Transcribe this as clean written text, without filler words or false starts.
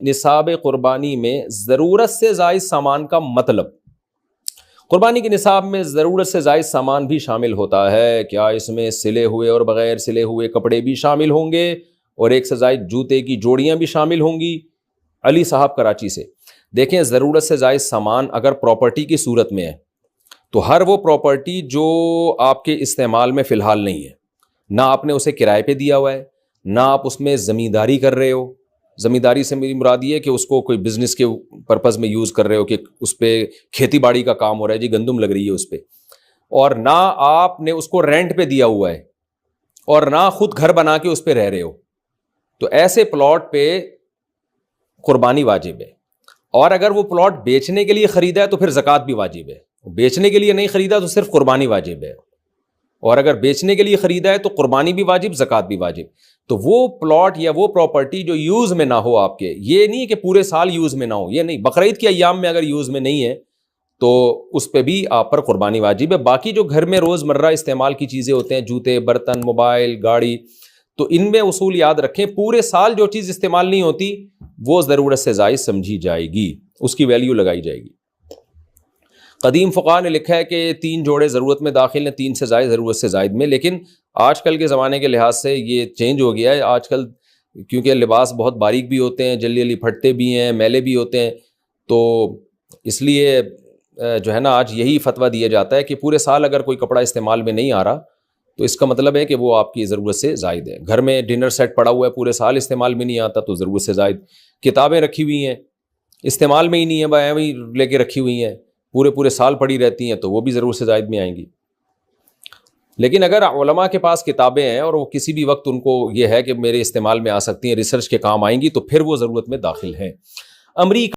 نصاب قربانی میں ضرورت سے زائد سامان کا مطلب، قربانی کے نصاب میں ضرورت سے زائد سامان بھی شامل ہوتا ہے، کیا اس میں سلے ہوئے اور بغیر سلے ہوئے کپڑے بھی شامل ہوں گے اور ایک سے زائد جوتے کی جوڑیاں بھی شامل ہوں گی؟ علی صاحب کراچی سے، دیکھیں ضرورت سے زائد سامان اگر پراپرٹی کی صورت میں ہے تو ہر وہ پراپرٹی جو آپ کے استعمال میں فی الحال نہیں ہے، نہ آپ نے اسے کرائے پہ دیا ہوا ہے، نہ آپ اس میں زمینداری کر رہے ہو، زمینداری سے میری مراد یہ ہے کہ اس کو کوئی بزنس کے پرپز میں یوز کر رہے ہو کہ اس پہ کھیتی باڑی کا کام ہو رہا ہے، جی گندم لگ رہی ہے اس پہ، اور نہ آپ نے اس کو رینٹ پہ دیا ہوا ہے اور نہ خود گھر بنا کے اس پہ رہ رہے ہو، تو ایسے پلاٹ پہ قربانی واجب ہے۔ اور اگر وہ پلاٹ بیچنے کے لیے خریدا ہے تو پھر زکوٰۃ بھی واجب ہے، بیچنے کے لیے نہیں خریدا تو صرف قربانی واجب ہے، اور اگر بیچنے کے لیے خریدا ہے تو قربانی بھی واجب، زکوٰۃ بھی واجب۔ تو وہ پلاٹ یا وہ پراپرٹی جو یوز میں نہ ہو آپ کے، یہ نہیں کہ پورے سال یوز میں نہ ہو، یہ نہیں، بقرعید کے ایام میں اگر یوز میں نہیں ہے تو اس پہ بھی آپ پر قربانی واجب ہے۔ باقی جو گھر میں روز مرہ استعمال کی چیزیں ہوتے ہیں، جوتے، برتن، موبائل، گاڑی، تو ان میں اصول یاد رکھیں، پورے سال جو چیز استعمال نہیں ہوتی وہ ضرورت سے زائد سمجھی جائے گی، اس کی ویلیو لگائی جائے گی۔ قدیم فقہاء نے لکھا ہے کہ 3 جوڑے ضرورت میں داخل ہیں، 3 سے زائد ضرورت سے زائد میں، لیکن آج کل کے زمانے کے لحاظ سے یہ چینج ہو گیا ہے۔ آج کل کیونکہ لباس بہت باریک بھی ہوتے ہیں، جلدی جلدی پھٹتے بھی ہیں، میلے بھی ہوتے ہیں، تو اس لیے جو ہے نا آج یہی فتویٰ دیا جاتا ہے کہ پورے سال اگر کوئی کپڑا استعمال میں نہیں آ رہا تو اس کا مطلب ہے کہ وہ آپ کی ضرورت سے زائد ہے۔ گھر میں ڈنر سیٹ پڑا ہوا ہے، پورے سال استعمال میں نہیں آتا تو ضرورت سے زائد۔ کتابیں رکھی ہوئی ہیں، استعمال میں ہی نہیں ہے، بھائی وہی لے کے رکھی ہوئی ہیں، پورے سال پڑھی رہتی ہیں تو وہ بھی ضرورت سے زائد میں آئیں گی۔ لیکن اگر علماء کے پاس کتابیں ہیں اور وہ کسی بھی وقت ان کو یہ ہے کہ میرے استعمال میں آ سکتی ہیں، ریسرچ کے کام آئیں گی، تو پھر وہ ضرورت میں داخل ہیں۔ امریکہ